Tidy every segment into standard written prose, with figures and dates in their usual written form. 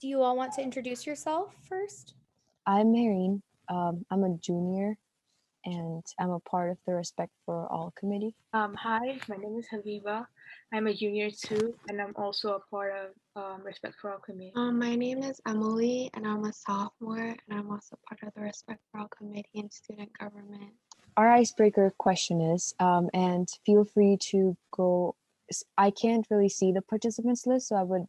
Do you all want to introduce yourself first? I'm Marine. I'm a junior and I'm a part of the Respect for All committee. Hi, my name is Haviva. I'm a junior too, and I'm also a part of Respect for All committee. My name is Emily, and I'm a sophomore, and I'm also part of the Respect for All committee in student government. Our icebreaker question is, and feel free to go. I can't really see the participants list, so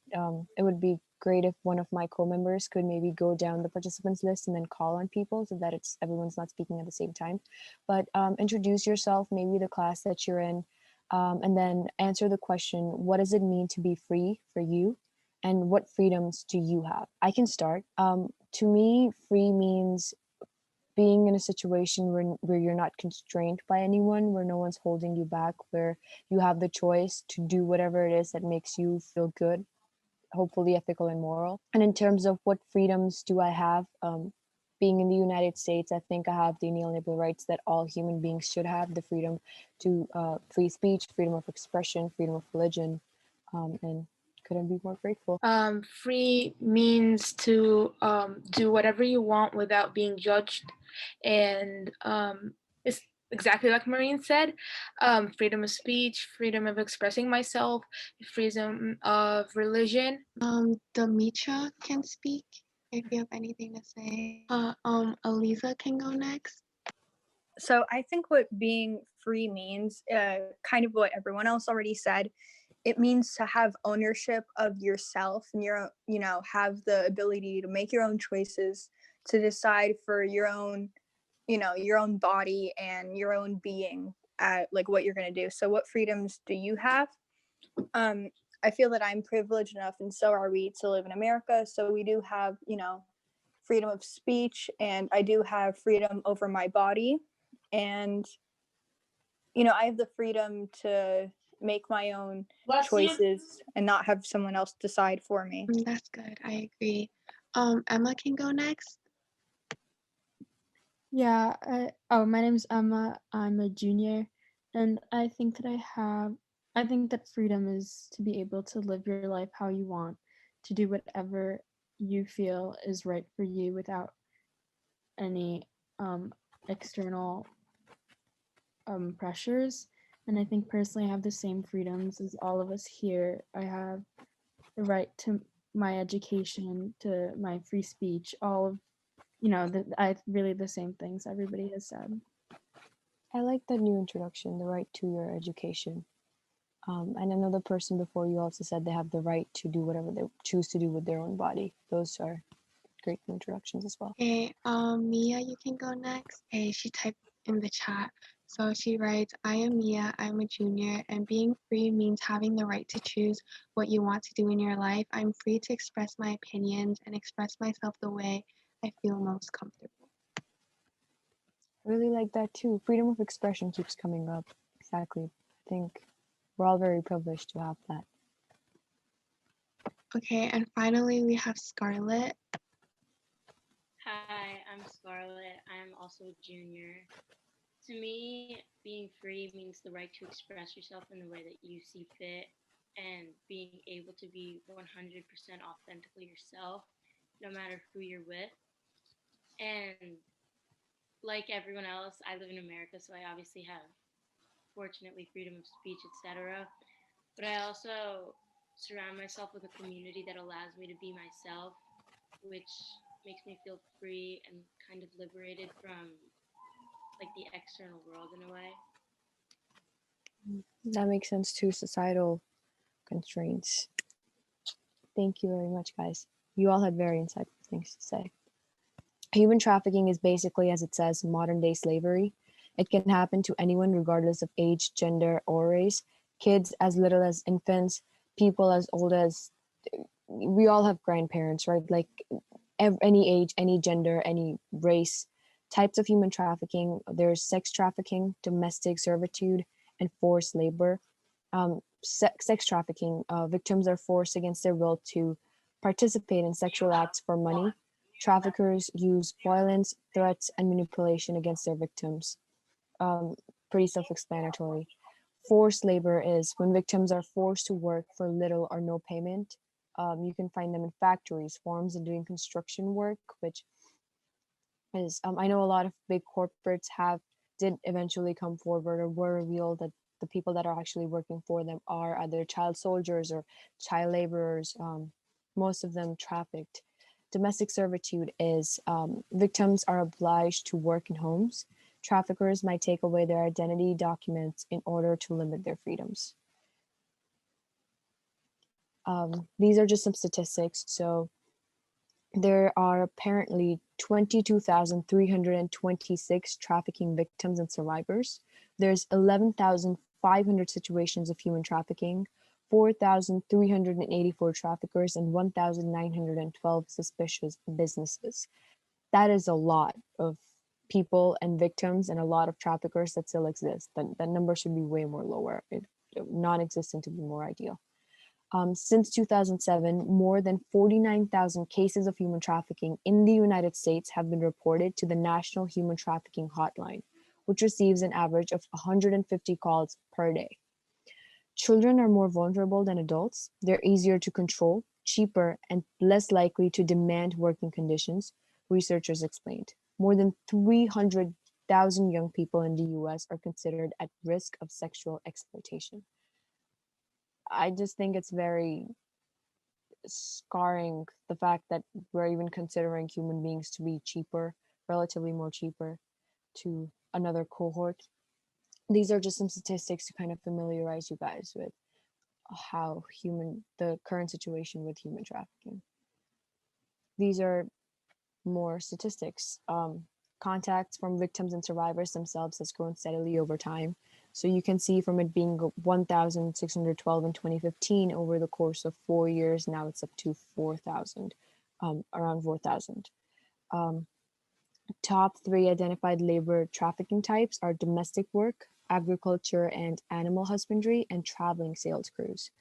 it would be great if one of my co-members could maybe go down the participants list and then call on people so that everyone's not speaking at the same time. But introduce yourself, maybe the class that you're in, and then answer the question, what does it mean to be free for you? And what freedoms do you have? I can start. To me, free means being in a situation where you're not constrained by anyone, where no one's holding you back, where you have the choice to do whatever it is that makes you feel good, hopefully ethical and moral. And in terms of what freedoms do I have, being in the United States, I think I have the inalienable rights that all human beings should have: the freedom to free speech, freedom of expression, freedom of religion, and couldn't be more grateful. Free means to do whatever you want without being judged, and it's exactly like Marine said, freedom of speech, freedom of expressing myself, freedom of religion. Demetra can speak if you have anything to say. Aliza can go next. So I think what being free means, kind of what everyone else already said, it means to have ownership of yourself and have the ability to make your own choices, to decide for your own body and your own being, like what you're going to do. So what freedoms do you have? I feel that I'm privileged enough, and so are we, to live in America. So we do have, freedom of speech, and I do have freedom over my body. And, I have the freedom to make my own choices and not have someone else decide for me. That's good. I agree. Emma can go next. Yeah. My name's Emma. I'm a junior, and I think that freedom is to be able to live your life how you want, to do whatever you feel is right for you without any external pressures. And I think personally I have the same freedoms as all of us here. I have the right to my education, to my free speech, all of really the same things everybody has said. I like that new introduction, the right to your education. And another person before you also said they have the right to do whatever they choose to do with their own body. Those are great new introductions as well. Okay, Mia, you can go next. Okay, she typed in the chat. So she writes, I am Mia, I'm a junior, and being free means having the right to choose what you want to do in your life. I'm free to express my opinions and express myself the way I feel most comfortable. I really like that too. Freedom of expression keeps coming up. Exactly. I think we're all very privileged to have that. Okay, and finally we have Scarlett. Hi, I'm Scarlett. I'm also a junior. To me, being free means the right to express yourself in the way that you see fit, and being able to be 100% authentically yourself, no matter who you're with. And like everyone else, I live in America, so I obviously have, fortunately, freedom of speech, etc. But I also surround myself with a community that allows me to be myself, which makes me feel free and kind of liberated from like the external world in a way. That makes sense too. Societal constraints. Thank you very much, guys. You all had very insightful things to say. Human trafficking is basically, as it says, modern day slavery. It can happen to anyone regardless of age, gender, or race. Kids as little as infants, people as old as, we all have grandparents, right? Like any age, any gender, any race. Types of human trafficking: there's sex trafficking, domestic servitude, and forced labor. Sex trafficking, victims are forced against their will to participate in sexual acts for money. Traffickers use violence, threats, and manipulation against their victims. Pretty self-explanatory. Forced labor is when victims are forced to work for little or no payment. You can find them in factories, farms, and doing construction work, which is I know a lot of big corporates did eventually come forward or were revealed that the people that are actually working for them are either child soldiers or child laborers, most of them trafficked. Domestic servitude is victims are obliged to work in homes. Traffickers might take away their identity documents in order to limit their freedoms. These are just some statistics. So there are apparently 22,326 trafficking victims and survivors. There's 11,500 situations of human trafficking, 4,384 traffickers, and 1,912 suspicious businesses. That is a lot of people and victims and a lot of traffickers that still exist. That number should be way more lower. Non-existent to be more ideal. Since 2007, more than 49,000 cases of human trafficking in the United States have been reported to the National Human Trafficking Hotline, which receives an average of 150 calls per day. Children are more vulnerable than adults. They're easier to control, cheaper, and less likely to demand working conditions, researchers explained. More than 300,000 young people in the US are considered at risk of sexual exploitation. I just think it's very scarring, the fact that we're even considering human beings to be cheaper, relatively more cheaper to another cohort. These are just some statistics to kind of familiarize you guys with how the current situation with human trafficking. These are more statistics. Contacts from victims and survivors themselves has grown steadily over time. So you can see from it being 1,612 in 2015 over the course of 4 years, now it's up to 4,000, around 4,000. Top 3 identified labor trafficking types are domestic work, agriculture and animal husbandry, and traveling sales crews.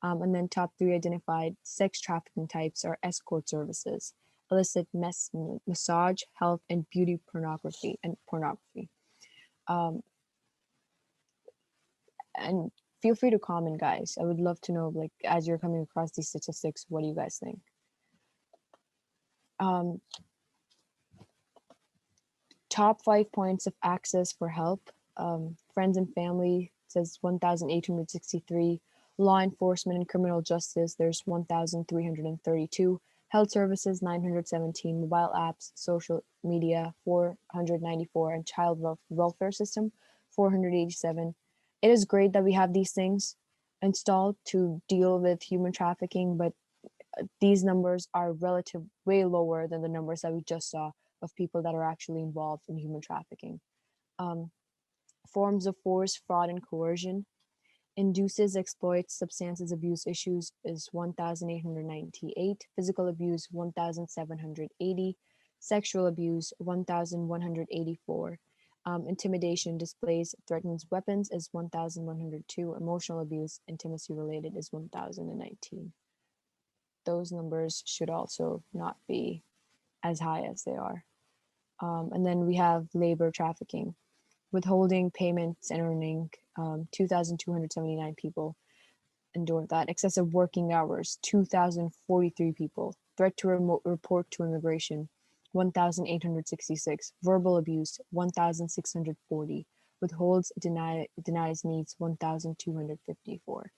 And then top 3 identified sex trafficking types are escort services, illicit massage, health, and beauty pornography. And feel free to comment, guys. I would love to know, like, as you're coming across these statistics, what do you guys think? Top 5 points of access for help. Friends and family says 1,863. Law enforcement and criminal justice, there's 1,332. Health services, 917. Mobile apps, social media, 494. And child welfare system, 487. It is great that we have these things installed to deal with human trafficking, but these numbers are way lower than the numbers that we just saw of people that are actually involved in human trafficking. Forms of force, fraud, and coercion. Induces, exploits, substances abuse issues is 1,898. Physical abuse, 1,780. Sexual abuse, 1,184. Intimidation, displays, threatens weapons is 1,102. Emotional abuse, intimacy related is 1,019. Those numbers should also not be as high as they are. And then we have labor trafficking, withholding payments and earning, 2,279 people endured that. Excessive working hours, 2,043 people. Threat to report to immigration, 1,866. Verbal abuse, 1,640. Withholds, denies needs, 1,254.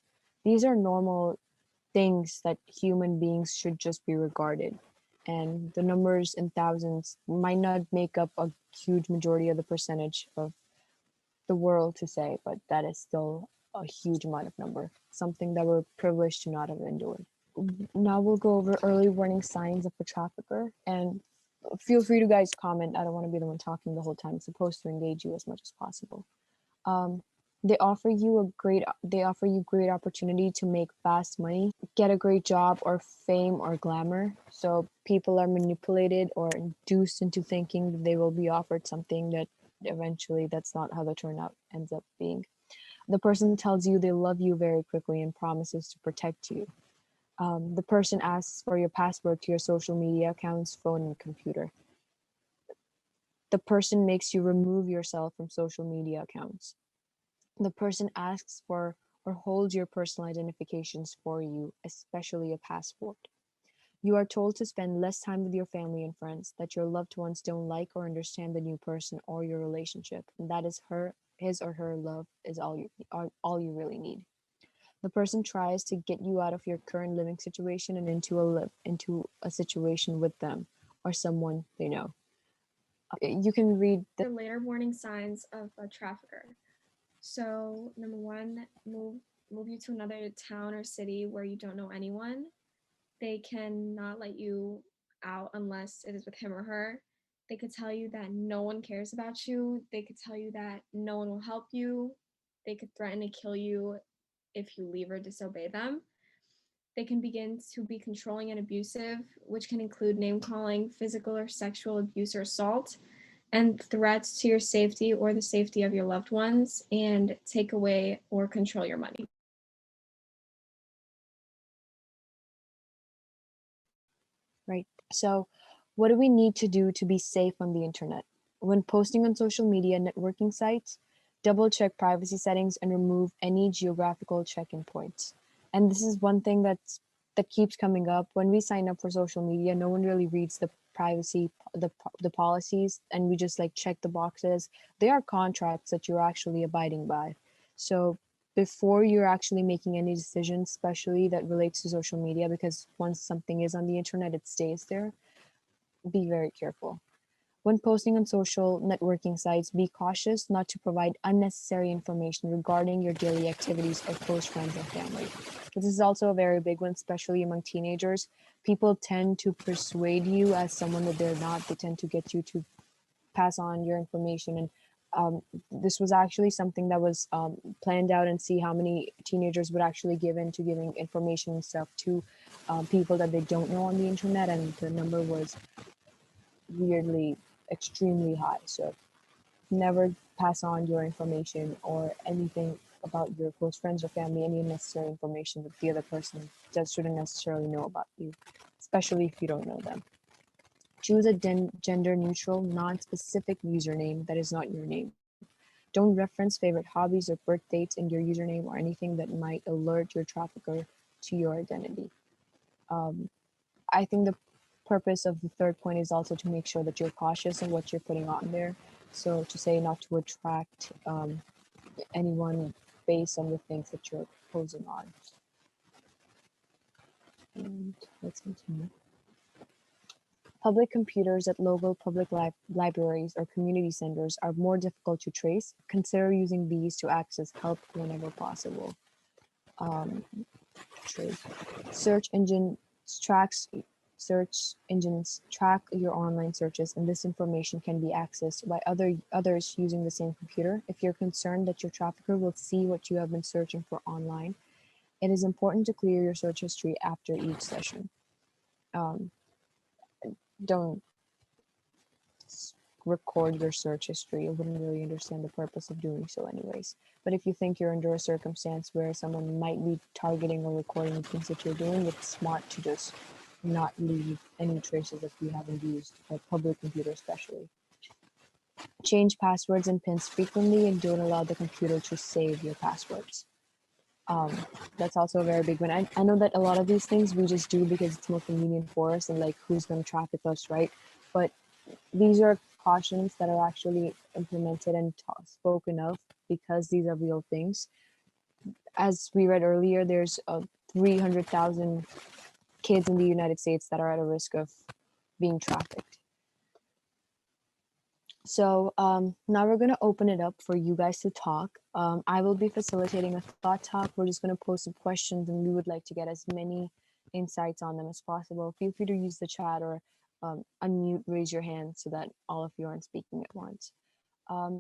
These are normal things that human beings should just be regarded. And the numbers in thousands might not make up a huge majority of the percentage of the world to say, but that is still a huge amount of number, something that we're privileged to not have endured. Now we'll go over early warning signs of a trafficker, and feel free to guys comment. I don't want to be the one talking the whole time. I'm supposed to engage you as much as possible. They offer you great opportunity to make fast money, get a great job or fame or glamour. So people are manipulated or induced into thinking that they will be offered something that eventually that's not how the turnout ends up being. The person tells you they love you very quickly and promises to protect you. The person asks for your password to your social media accounts, phone, and computer. The person makes you remove yourself from social media accounts. The person asks for or hold your personal identifications for you, especially a passport. You are told to spend less time with your family and friends, that your loved ones don't like or understand the new person or your relationship, and that is his or her love is all you really need. The person tries to get you out of your current living situation and into a situation with them or someone they know. You can read the later warning signs of a trafficker. So number one, move you to another town or city where you don't know anyone. They cannot let you out unless it is with him or her. They could tell you that no one cares about you. They could tell you that no one will help you. They could threaten to kill you if you leave or disobey them. They can begin to be controlling and abusive, which can include name calling, physical or sexual abuse or assault, and threats to your safety or the safety of your loved ones, and take away or control your money. Right. So, what do we need to do to be safe on the internet? When posting on social media networking sites, double check privacy settings and remove any geographical check-in points. And this is one thing that keeps coming up when we sign up for social media. No one really reads the privacy the policies, and we just like check the boxes. They are contracts that you're actually abiding by. So before you're actually making any decisions, especially that relates to social media, because once something is on the internet, it stays there, be very careful. When posting on social networking sites, be cautious not to provide unnecessary information regarding your daily activities or close friends and family. This is also a very big one, especially among teenagers. People tend to persuade you as someone that they're not. They tend to get you to pass on your information. And this was actually something that was planned out, and see how many teenagers would actually give in to giving information and stuff to people that they don't know on the internet. And the number was weirdly extremely high. So never pass on your information or anything about your close friends or family, any unnecessary information that the other person just shouldn't necessarily know about you, especially if you don't know them. Choose a gender neutral, non-specific username that is not your name. Don't reference favorite hobbies or birth dates in your username or anything that might alert your trafficker to your identity. I think the purpose of the third point is also to make sure that you're cautious of what you're putting on there. So to say not to attract anyone based on the things that you're posing on. And let's continue. Public computers at local public libraries or community centers are more difficult to trace. Consider using these to access help whenever possible. Search engines track your online searches, and this information can be accessed by others using the same computer. If you're concerned that your trafficker will see what you have been searching for online, it is important to clear your search history after each session. Don't record your search history. You wouldn't really understand the purpose of doing so anyways. But if you think you're under a circumstance where someone might be targeting or recording the things that you're doing, it's smart to just not leave any traces if you haven't used a public computer especially. Change passwords and pins frequently, and don't allow the computer to save your passwords. That's also a very big one. I know that a lot of these things we just do because it's more convenient for us, and like who's going to traffic us, right? But these are cautions that are actually implemented and spoken of because these are real things. As we read earlier, there's 300,000 kids in the United States that are at a risk of being trafficked. So now we're going to open it up for you guys to talk. I will be facilitating a thought talk. We're just going to post some questions, and we would like to get as many insights on them as possible. Feel free to use the chat or unmute, raise your hand so that all of you aren't speaking at once.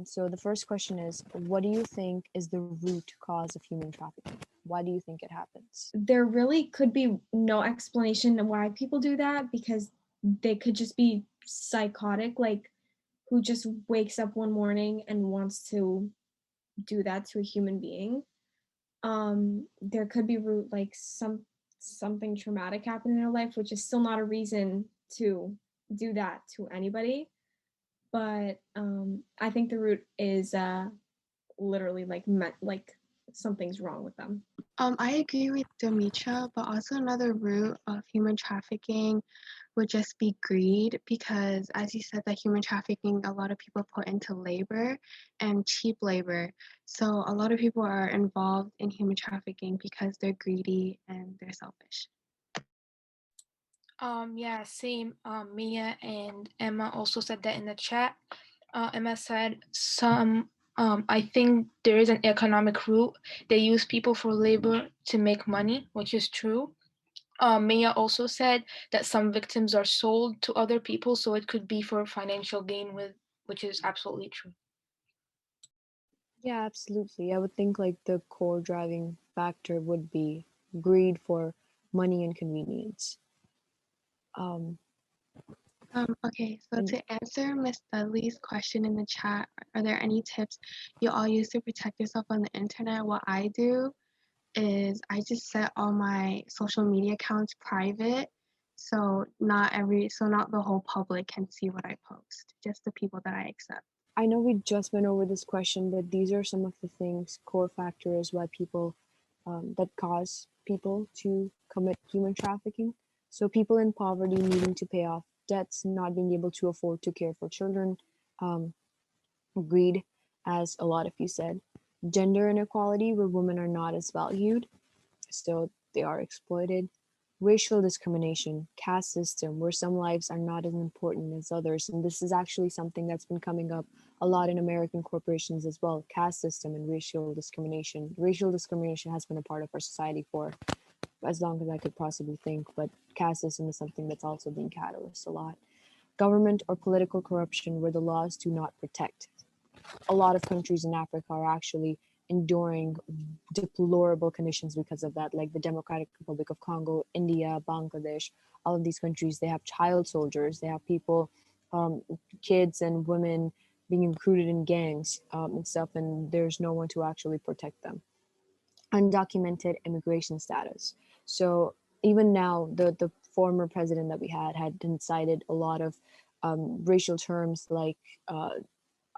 So the first question is, what do you think is the root cause of human trafficking? Why do you think it happens? There really could be no explanation of why people do that, because they could just be psychotic, like who just wakes up one morning and wants to do that to a human being. There could be like something traumatic happened in their life, which is still not a reason to do that to anybody. But I think the root is literally like something's wrong with them. I agree with Demetra, but also another root of human trafficking would just be greed because, as you said, that human trafficking, a lot of people put into labor and cheap labor. So a lot of people are involved in human trafficking because they're greedy and they're selfish. Yeah, same. Mia and Emma also said that in the chat. Emma said I think there is an economic root. They use people for labor to make money, which is true. Mia also said that some victims are sold to other people, so it could be for financial gain, which is absolutely true. Yeah, absolutely. I would think like the core driving factor would be greed for money and convenience. Okay, so And to answer Miss Dudley's question in the chat, are there any tips you all use to protect yourself on the internet? What I do is I just set all my social media accounts private, so not the whole public can see what I post, just the people that I accept. I know we just went over this question, but these are some of the things, core factors why people that cause people to commit human trafficking. So people in poverty needing to pay off debts, not being able to afford to care for children, greed, as a lot of you said, gender inequality where women are not as valued, so they are exploited, racial discrimination, caste system where some lives are not as important as others, and this is actually something that's been coming up a lot in American corporations as well. Caste system and racial discrimination. Racial discrimination has been a part of our society for as long as I could possibly think, but caste system is something that's also being catalyzed a lot. Government or political corruption where the laws do not protect. A lot of countries in Africa are actually enduring deplorable conditions because of that, like the Democratic Republic of Congo, India, Bangladesh. All of these countries, they have child soldiers, they have people, kids and women being recruited in gangs and stuff, and there's no one to actually protect them. Undocumented immigration status. So even now, the former president that we had incited a lot of racial terms like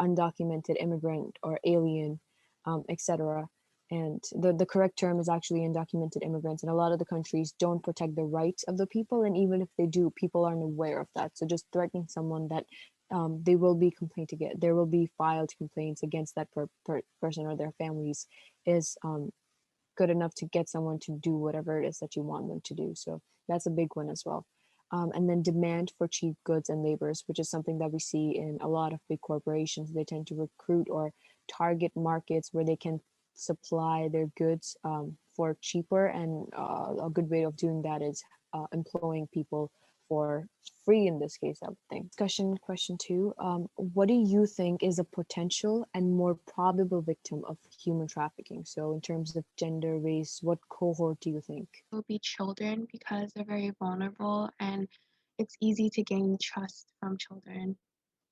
undocumented immigrant or alien, etc. And the correct term is actually undocumented immigrants. And a lot of the countries don't protect the rights of the people. And even if they do, people aren't aware of that. So just threatening someone that they will be complained against, there will be filed complaints against that person or their families is good enough to get someone to do whatever it is that you want them to do. So that's a big one as well. And then demand for cheap goods and labors, which is something that we see in a lot of big corporations. They tend to recruit or target markets where they can supply their goods for cheaper. And a good way of doing that is employing people for free in this case, I would think. Discussion question 2. What do you think is a potential and more probable victim of human trafficking? So in terms of gender, race, what cohort do you think? It will be children because they're very vulnerable and it's easy to gain trust from children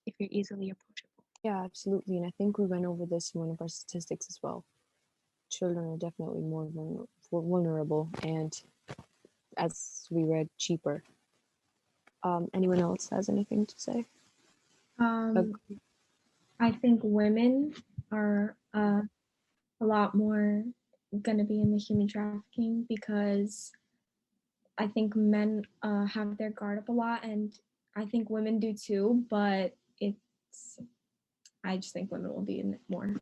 if you're easily approachable. Yeah, absolutely. And I think we went over this in one of our statistics as well. Children are definitely more vulnerable and, as we read, cheaper. Anyone else has anything to say? I think women are a lot more going to be in the human trafficking because I think men have their guard up a lot, and I think women do too, but I just think women will be in it more.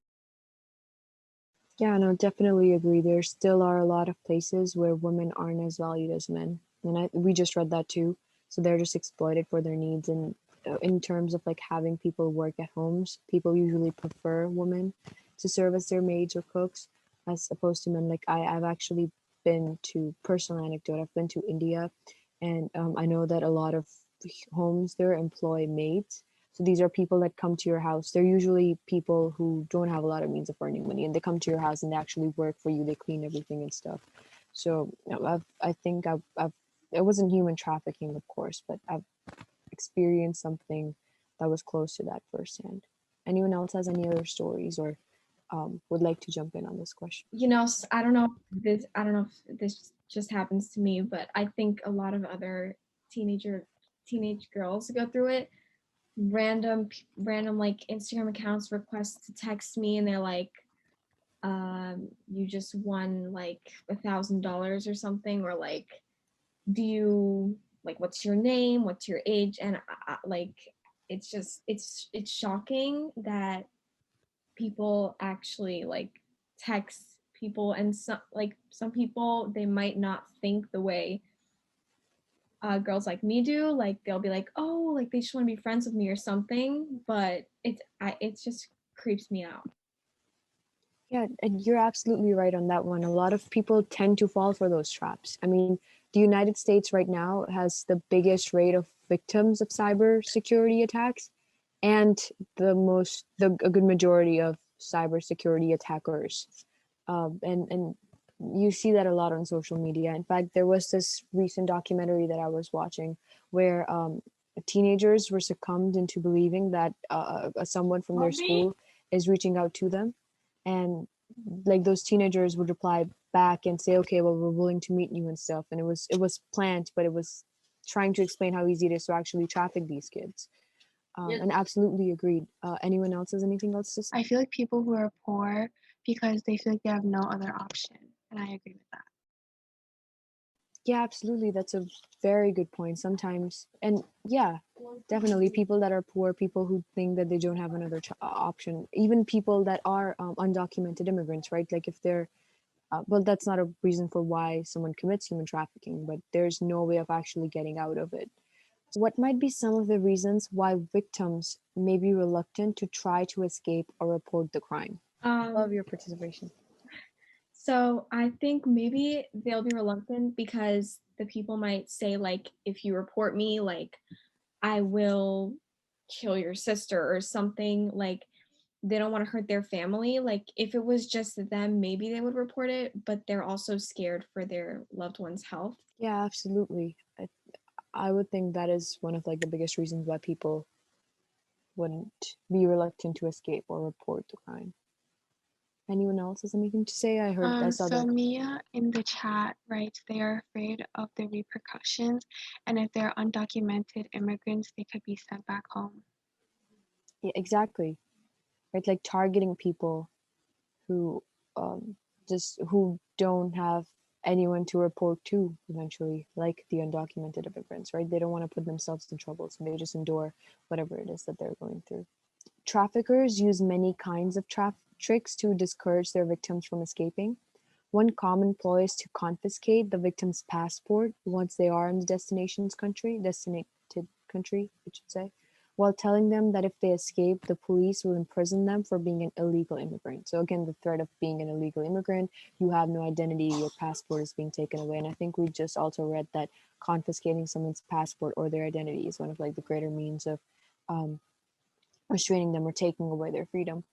Yeah, no, definitely agree. There still are a lot of places where women aren't as valued as men. And we just read that too. So they're just exploited for their needs. And in terms of like having people work at homes, people usually prefer women to serve as their maids or cooks as opposed to men. Like I've actually been to, personal anecdote, I've been to India, and I know that a lot of homes there employ maids. So these are people that come to your house. They're usually people who don't have a lot of means of earning money, and they come to your house and they actually work for you. They clean everything and stuff. So I think it wasn't human trafficking, of course, but I've experienced something that was close to that firsthand. Anyone else has any other stories or would like to jump in on this question? You know, I don't know if this just happens to me, but I think a lot of other teenage girls go through it. Random like Instagram accounts request to text me, and they're like, you just won like $1,000 or something, or like, do you like, what's your name, what's your age? And like, it's just it's shocking that people actually like text people, and some people, they might not think the way girls like me do. Like, they'll be like, oh, like they just want to be friends with me or something, but it's just creeps me out. Yeah, and you're absolutely right on that one. A lot of people tend to fall for those traps. I mean, the United States right now has the biggest rate of victims of cybersecurity attacks, and a good majority of cybersecurity attackers. And you see that a lot on social media. In fact, there was this recent documentary that I was watching where teenagers were succumbed into believing that someone from their school is reaching out to them, and like those teenagers would reply back and say, okay, well, we're willing to meet you and stuff. And it was planned, but it was trying to explain how easy it is to actually traffic these kids. And absolutely agreed. Anyone else has anything else to say? I feel like people who are poor because they feel like they have no other option, and I agree with that. Yeah, absolutely. That's a very good point. Sometimes, and yeah, definitely people that are poor, people who think that they don't have another option, even people that are undocumented immigrants, right? Like if they're, well, that's not a reason for why someone commits human trafficking, but there's no way of actually getting out of it. What might be some of the reasons why victims may be reluctant to try to escape or report the crime? Love your participation. So I think maybe they'll be reluctant because the people might say, like, if you report me, like, I will kill your sister or something. Like, they don't want to hurt their family. Like, if it was just them, maybe they would report it, but they're also scared for their loved one's health. Yeah, absolutely. I would think that is one of like the biggest reasons why people wouldn't be reluctant to escape or report the crime. Anyone else has anything to say? I saw So that. Mia in the chat writes they are afraid of the repercussions, and if they're undocumented immigrants, they could be sent back home. Yeah, exactly. Right, like targeting people who just who don't have anyone to report to eventually, like the undocumented immigrants, right? They don't want to put themselves in trouble, so they just endure whatever it is that they're going through. Traffickers use many kinds of tricks to discourage their victims from escaping. One common ploy is to confiscate the victim's passport once they are in the destinated country, I should say, while telling them that if they escape, the police will imprison them for being an illegal immigrant. So again, the threat of being an illegal immigrant, you have no identity, your passport is being taken away. And I think we just also read that confiscating someone's passport or their identity is one of like the greater means of restraining them or taking away their freedom.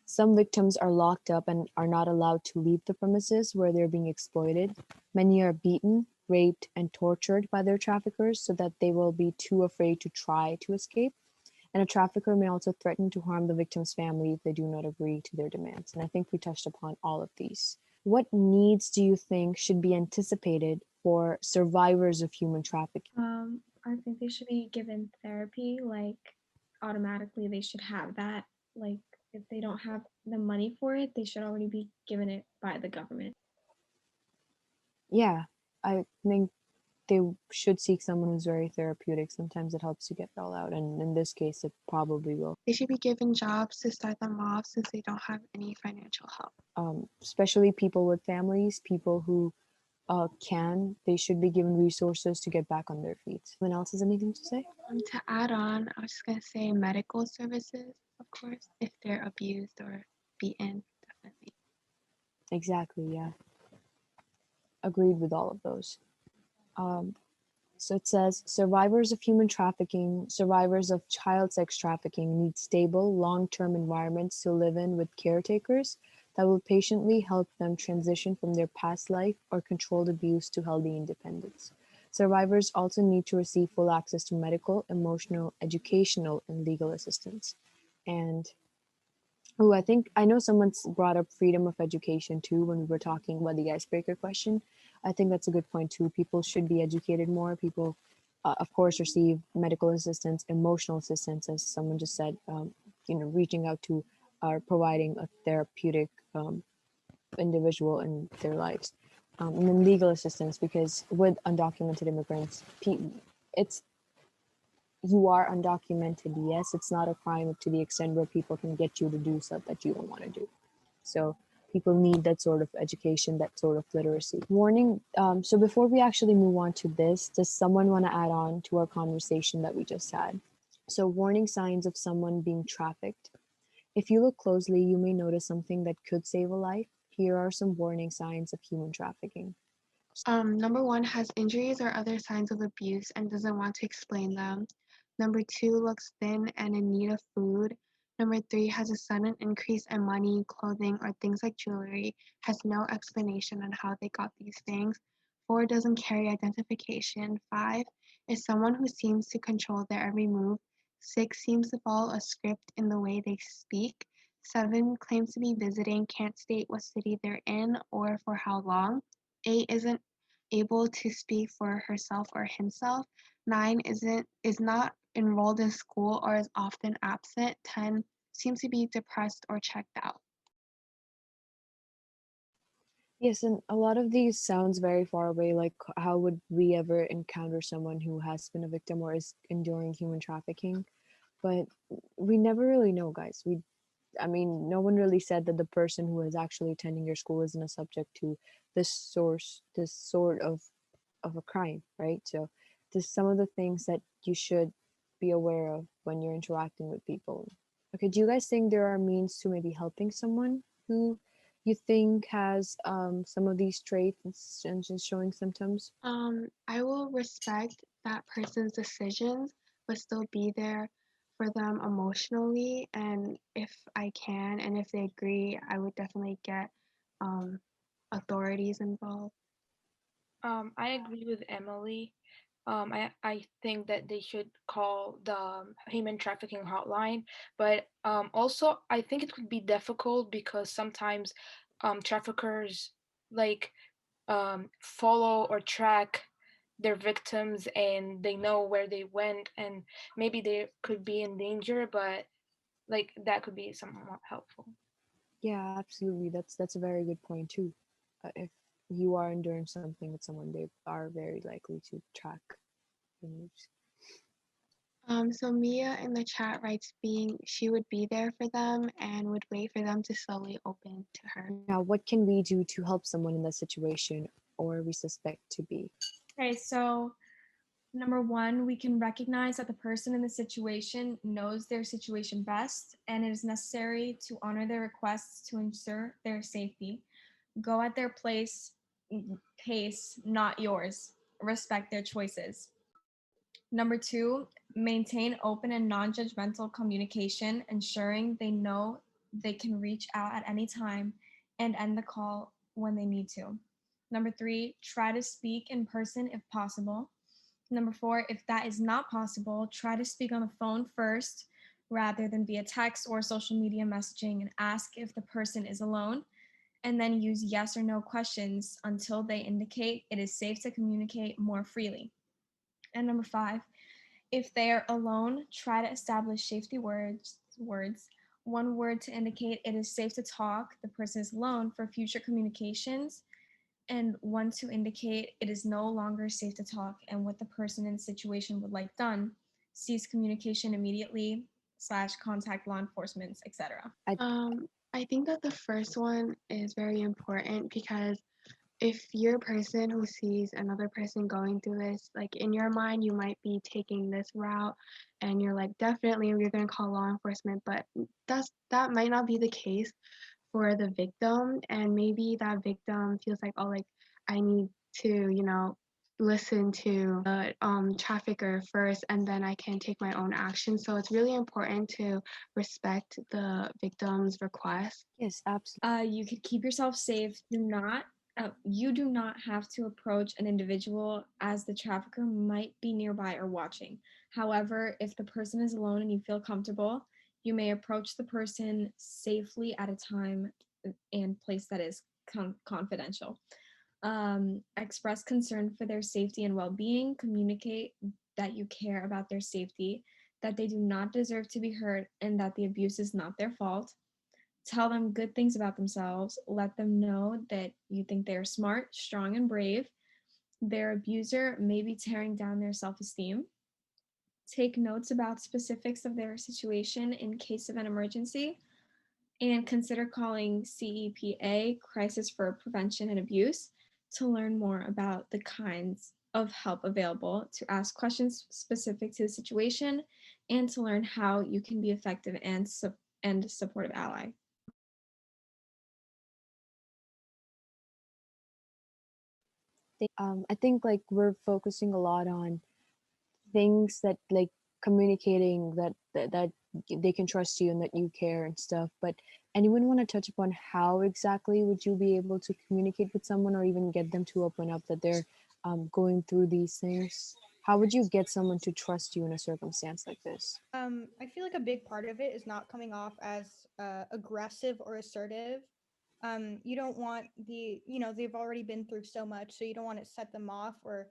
Some victims are locked up and are not allowed to leave the premises where they're being exploited. Many are beaten, raped, and tortured by their traffickers so that they will be too afraid to try to escape. And a trafficker may also threaten to harm the victim's family if they do not agree to their demands. And I think we touched upon all of these. What needs do you think should be anticipated for survivors of human trafficking? I think they should be given therapy, like automatically they should have that. Like, if they don't have the money for it, they should already be given it by the government. Yeah, I think they should seek someone who's very therapeutic. Sometimes it helps to get it all out, and in this case, it probably will. They should be given jobs to start them off since they don't have any financial help. Especially people with families, people who they should be given resources to get back on their feet. Anyone else has anything to say? To add on, I was just gonna say medical services, of course, if they're abused or beaten, definitely. Exactly, yeah. Agreed with all of those. So it says, survivors of human trafficking, survivors of child sex trafficking need stable, long-term environments to live in with caretakers that will patiently help them transition from their past life or controlled abuse to healthy independence. Survivors also need to receive full access to medical, emotional, educational, and legal assistance. And I know someone's brought up freedom of education too when we were talking about the icebreaker question. I think that's a good point too. People should be educated more. People, of course, receive medical assistance, emotional assistance, as someone just said. Reaching out to or providing a therapeutic individual in their lives. And then legal assistance, because with undocumented immigrants, it's you are undocumented. Yes, it's not a crime up to the extent where people can get you to do stuff that you don't want to do. So people need that sort of education, that sort of literacy. Warning. So before we actually move on to this, does someone want to add on to our conversation that we just had? So warning signs of someone being trafficked. If you look closely, you may notice something that could save a life. Here are some warning signs of human trafficking. Number one, has injuries or other signs of abuse and doesn't want to explain them. Number two, looks thin and in need of food. Number three, has a sudden increase in money, clothing, or things like jewelry, has no explanation on how they got these things. Four, doesn't carry identification. Five, is someone who seems to control their every move. Six, seems to follow a script in the way they speak. Seven, claims to be visiting, can't state what city they're in or for how long. Eight, isn't able to speak for herself or himself. 9, is not enrolled in school or is often absent. 10, seems to be depressed or checked out. Yes, and a lot of these sounds very far away. Like, how would we ever encounter someone who has been a victim or is enduring human trafficking? But we never really know, guys. I mean, no one really said that the person who is actually attending your school isn't a subject to this sort of a crime, right? So, there's some of the things that you should be aware of when you're interacting with people. Okay, do you guys think there are means to maybe helping someone who you think has some of these traits and just showing symptoms? I will respect that person's decisions, but still be there for them emotionally. And if I can, and if they agree, I would definitely get authorities involved. I agree with Emily. I think that they should call the human trafficking hotline, but also I think it could be difficult because sometimes traffickers like follow or track their victims and they know where they went and maybe they could be in danger, but like that could be somewhat helpful. Yeah, absolutely. That's a very good point too. If you are enduring something with someone, they are very likely to track the moves. So Mia in the chat writes she would be there for them and would wait for them to slowly open to her. Now, what can we do to help someone in that situation or we suspect to be? Okay, so number one, we can recognize that the person in the situation knows their situation best, and it is necessary to honor their requests to ensure their safety. Go at their pace, not yours. Respect their choices. Number two, maintain open and non-judgmental communication, ensuring they know they can reach out at any time and end the call when they need to. Number three, try to speak in person if possible. Number four, if that is not possible, try to speak on the phone first rather than via text or social media messaging, and ask if the person is alone, and then use yes or no questions until they indicate it is safe to communicate more freely. And number five, if they are alone, try to establish safety words. One word to indicate it is safe to talk, the person is alone for future communications, and one to indicate it is no longer safe to talk and what the person in the situation would like done. Cease communication immediately / contact law enforcement, etc. I think that the first one is very important because if you're a person who sees another person going through this, like in your mind, you might be taking this route and you're like, definitely we're going to call law enforcement, but that might not be the case for the victim. And maybe that victim feels like, oh, like I need to, listen to the trafficker first and then I can take my own action. So it's really important to respect the victim's request. Yes, absolutely. You could keep yourself safe. You do not have to approach an individual as the trafficker might be nearby or watching. However, if the person is alone and you feel comfortable, you may approach the person safely at a time and place that is confidential. Express concern for their safety and well-being. Communicate that you care about their safety, that they do not deserve to be hurt, and that the abuse is not their fault. Tell them good things about themselves. Let them know that you think they're smart, strong, and brave. Their abuser may be tearing down their self-esteem. Take notes about specifics of their situation in case of an emergency, and consider calling CEPA, Crisis for Prevention and Abuse, to learn more about the kinds of help available, to ask questions specific to the situation, and to learn how you can be effective and supportive ally. I think like we're focusing a lot on things that like communicating that they can trust you and that you care and stuff, but anyone want to touch upon how exactly would you be able to communicate with someone or even get them to open up that they're going through these things? How would you get someone to trust you in a circumstance like this? I feel like a big part of it is not coming off as aggressive or assertive. You don't want they've already been through so much, so you don't want to set them off or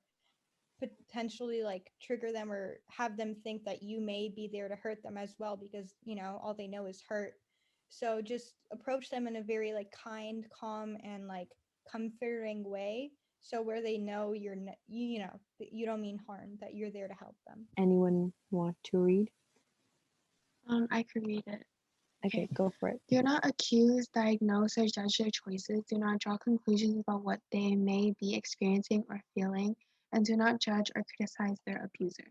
potentially like trigger them or have them think that you may be there to hurt them as well, because all they know is hurt. So just approach them in a very like kind, calm, and like comforting way, so where they know that you don't mean harm, that you're there to help them. Anyone want to read? I could read it. Okay, go for it. Do not accuse, diagnose, or judge their choices. Do not draw conclusions about what they may be experiencing or feeling, and do not judge or criticize their abuser.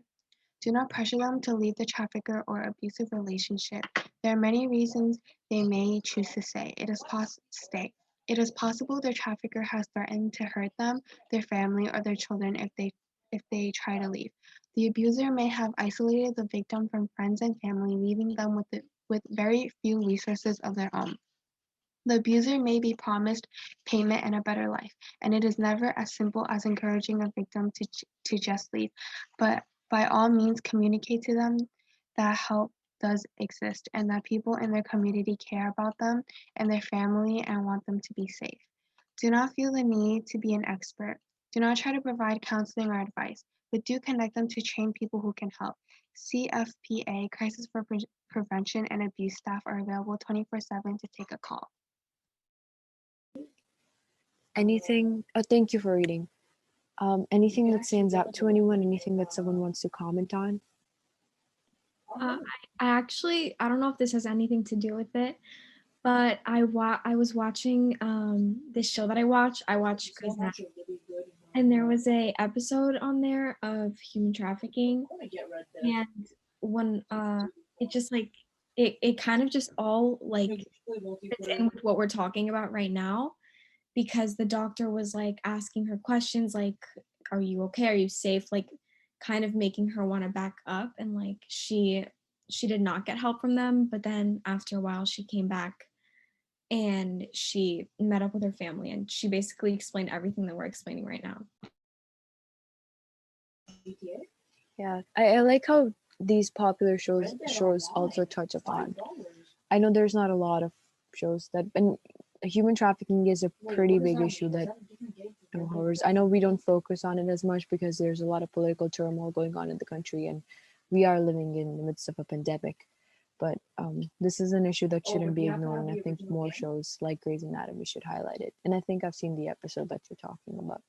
Do not pressure them to leave the trafficker or abusive relationship. There are many reasons they may choose to stay. Stay. It is possible their trafficker has threatened to hurt them, their family, or their children if they try to leave. The abuser may have isolated the victim from friends and family, leaving them with very few resources of their own. The abuser may be promised payment and a better life, and it is never as simple as encouraging a victim to just leave. But by all means, communicate to them that help does exist and that people in their community care about them and their family and want them to be safe. Do not feel the need to be an expert. Do not try to provide counseling or advice, but do connect them to trained people who can help. CFPA, Crisis for Prevention and Abuse staff are available 24/7 to take a call. Anything? Oh, thank you for reading. Anything that stands out to anyone? Anything that someone wants to comment on? I actually, I don't know if this has anything to do with it, but I was watching this show that I watch Grey's Anatomy, and there was a episode on there of human trafficking, and when it just like it kind of just all like fits in with what we're talking about right now, because the doctor was like asking her questions like, are you okay, are you safe, like kind of making her want to back up, and like she did not get help from them, but then after a while she came back and she met up with her family, and she basically explained everything that we're explaining right now. Yeah, I like how these popular shows also touch upon. I know there's not a lot of shows that, and human trafficking is a pretty big issue that hovers. I know we don't focus on it as much because there's a lot of political turmoil going on in the country, and we are living in the midst of a pandemic. But this is an issue that shouldn't be ignored, and I think more shows like Grey's Anatomy should highlight it. And I think I've seen the episode that you're talking about.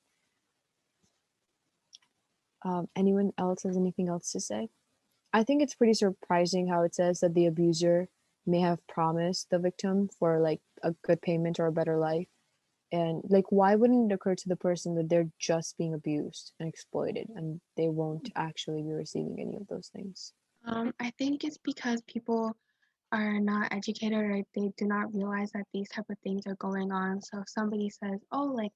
Anyone else has anything else to say? I think it's pretty surprising how it says that the abuser may have promised the victim for like a good payment or a better life. And like, why wouldn't it occur to the person that they're just being abused and exploited and they won't actually be receiving any of those things? I think it's because people are not educated, or they do not realize that these type of things are going on. So if somebody says, oh, like,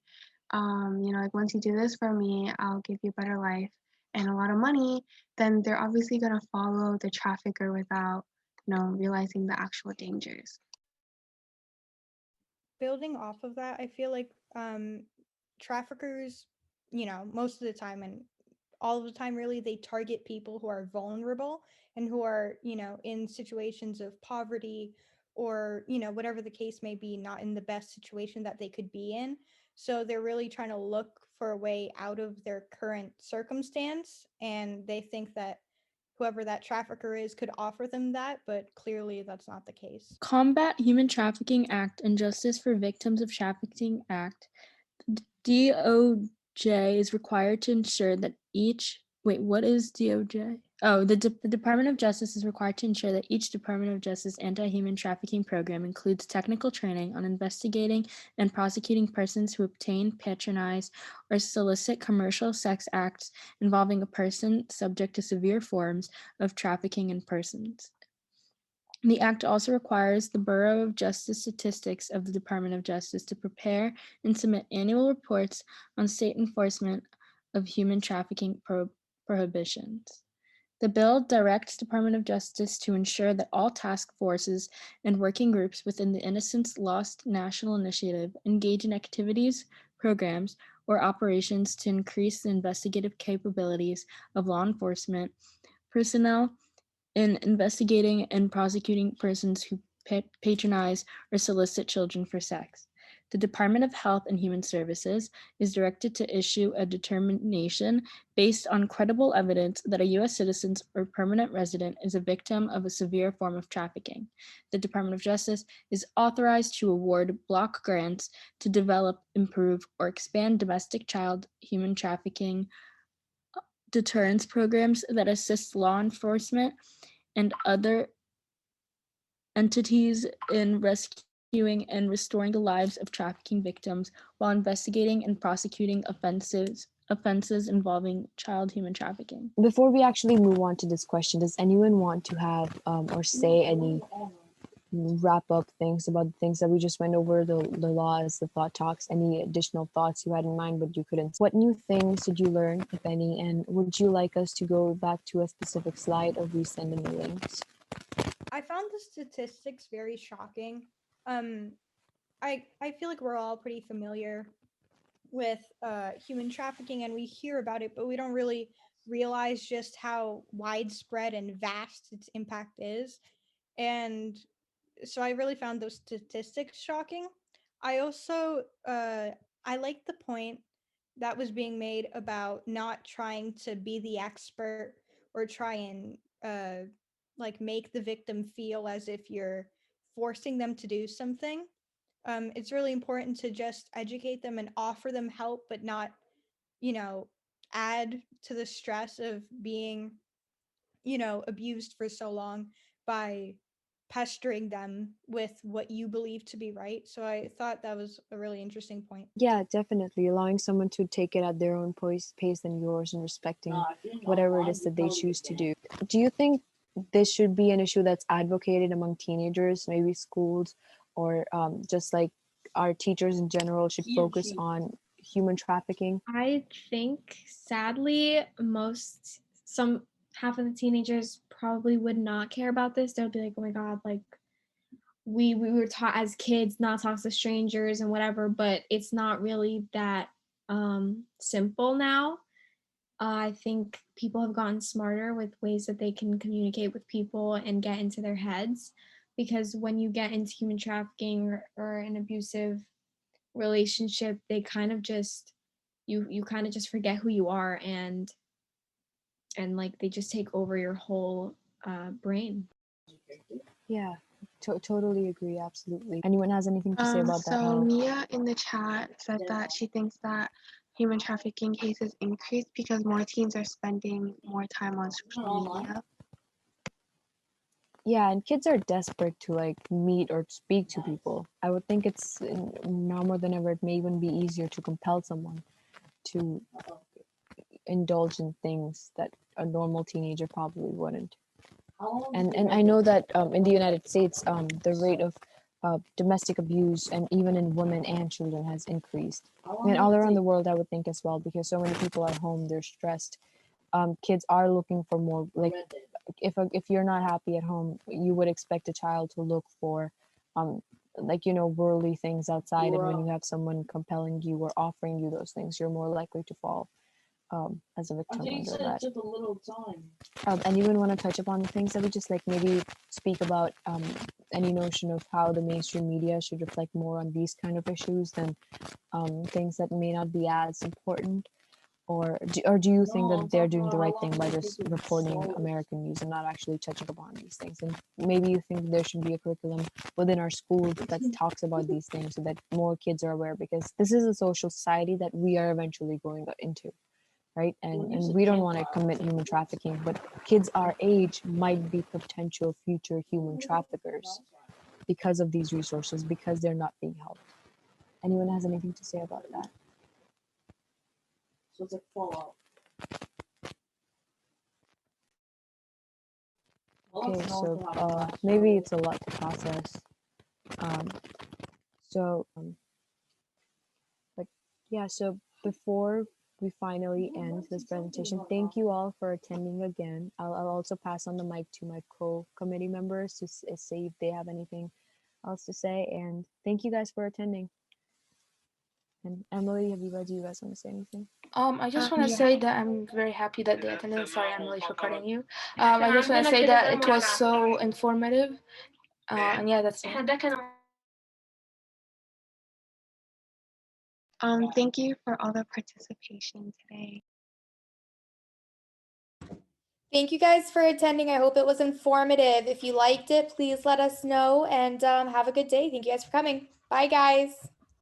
like once you do this for me, I'll give you a better life and a lot of money, then they're obviously going to follow the trafficker without, realizing the actual dangers. Building off of that, I feel like traffickers, most of the time and all of the time really, they target people who are vulnerable and who are, in situations of poverty or, whatever the case may be, not in the best situation that they could be in. So they're really trying to look for a way out of their current circumstance, and they think that whoever that trafficker is could offer them that, but clearly that's not the case. Combat Human Trafficking Act and Justice for Victims of Trafficking Act, DOJ is required to ensure that each, wait, what is DOJ? Oh, the Department of Justice is required to ensure that each Department of Justice anti-human trafficking program includes technical training on investigating and prosecuting persons who obtain, patronize, or solicit commercial sex acts involving a person subject to severe forms of trafficking in persons. The Act also requires the Bureau of Justice Statistics of the Department of Justice to prepare and submit annual reports on state enforcement of human trafficking prohibitions. The bill directs Department of Justice to ensure that all task forces and working groups within the Innocence Lost National Initiative engage in activities, programs, or operations to increase the investigative capabilities of law enforcement personnel in investigating and prosecuting persons who patronize or solicit children for sex. The Department of Health and Human Services is directed to issue a determination based on credible evidence that a U.S. citizen or permanent resident is a victim of a severe form of trafficking. The Department of Justice is authorized to award block grants to develop, improve, or expand domestic child human trafficking deterrence programs that assist law enforcement and other entities in rescuing and restoring the lives of trafficking victims while investigating and prosecuting offenses involving child human trafficking. Before we actually move on to this question, does anyone want to have or say any wrap up things about the things that we just went over, the laws, the thought talks, any additional thoughts you had in mind but you couldn't? What new things did you learn, if any, and would you like us to go back to a specific slide or resend any links? I found the statistics very shocking. I feel like we're all pretty familiar with human trafficking and we hear about it, but we don't really realize just how widespread and vast its impact is. And so I really found those statistics shocking. I also I like the point that was being made about not trying to be the expert or try and like make the victim feel as if you're forcing them to do something. It's really important to just educate them and offer them help, but not, add to the stress of being, abused for so long by pestering them with what you believe to be right. So I thought that was a really interesting point. Yeah, definitely. Allowing someone to take it at their own pace than yours and respecting whatever it is that they choose to do. Do you think this should be an issue that's advocated among teenagers, maybe schools, or just like our teachers in general should focus on human trafficking? I think sadly half of the teenagers probably would not care about this. They'll be like, oh my god, like we were taught as kids not talk to strangers and whatever, but it's not really that simple now. I think people have gotten smarter with ways that they can communicate with people and get into their heads, because when you get into human trafficking or an abusive relationship, they kind of just you kind of just forget who you are, and like they just take over your whole brain. Yeah, totally agree. Absolutely. Anyone has anything to say about that? So Mia in the chat said that she thinks that human trafficking cases increase because more teens are spending more time on social media. Yeah, and kids are desperate to like meet or speak to people. I would think it's now more than ever, it may even be easier to compel someone to indulge in things that a normal teenager probably wouldn't. And I know that in the United States, the rate of domestic abuse and even in women and children has increased. And all around the world, I would think as well, because so many people are home, they're stressed. Kids are looking for more, like if you're not happy at home, you would expect a child to look for worldly things outside, and when you have someone compelling you or offering you those things, you're more likely to fall as a victim under that. Took a little time. Anyone want to touch upon the things that we just like maybe speak about any notion of how the mainstream media should reflect more on these kind of issues than things that may not be as important? or do you think that they're doing the right thing by just reporting American news and not actually touching upon these things? And maybe you think there should be a curriculum within our school that talks about these things so that more kids are aware, because this is a social society that we are eventually going into, right? And we don't want to commit human trafficking, but kids our age might be potential future human traffickers because of these resources, because they're not being helped. Anyone has anything to say about that? So it's like fallout. Okay, so maybe it's a lot to process. Um, but yeah, so before we finally end this presentation, thank you all for attending again. I'll also pass on the mic to my co-committee members to see if they have anything else to say. And thank you guys for attending. And Emily, do you guys want to say anything? I just want to Yeah. say that I'm very happy that they attended. Sorry, Emily, for cutting you. I just want to say that it was so informative. And yeah, that's it. Thank you for all the participation today. Thank you guys for attending. I hope it was informative. If you liked it, please let us know and have a good day. Thank you guys for coming. Bye, guys.